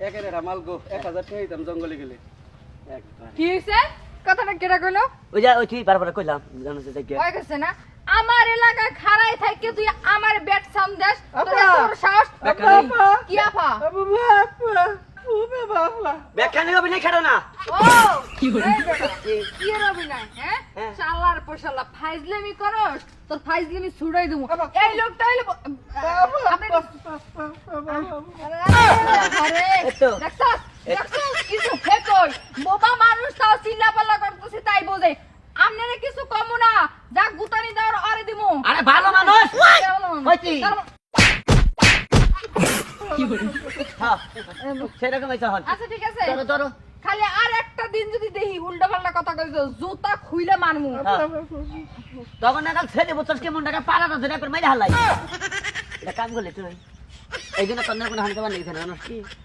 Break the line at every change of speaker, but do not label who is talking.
একেরে রামাল গো 1000 টাকা দিতাম জঙ্গলে গেলে
কি হইছে কথাটা কেডা কইলো
ওই যা ওই তুই বারবার কইলাম জানোস দেখে
কই গেছে না আমার এলাকায় খাড়াই থাকে তুই আমার ব্যাট সামদেশ তোর সাহস কি আপা
ব্যাখ্যানি হবে না খেড়ো না
ও কি রবি না হ্যাঁ শালার পশালা ফাইজলামি করস তোর ফাইজলামি ছুড়াই দেবো এই লোকটা হইলো আরে দেখছস কিছু ফেকই বোবা মানুষ তাও চিল্লাপাল্লা করতেছে তাই বোঝে আমনেরে কিছু কম না যা গুতানি দাও আরে দিমু
আরে ভালো মানুষ হইতি কি বলি হ্যাঁ সেরকম হইছে হল
আচ্ছা ঠিক আছে
ধরো ধরো
খালি আর একটা দিন যদি দেখি উল্টা পাল্টা কথা কইছো জুতা খুইলে মারমু
তখন না কাল ছেলে বছর কেমন টাকা পালাটা ধরে করে মাইরা হালাই এটা কাম করলে তুই এই জন্য কন্যা কোনো হানতে পারলি না কি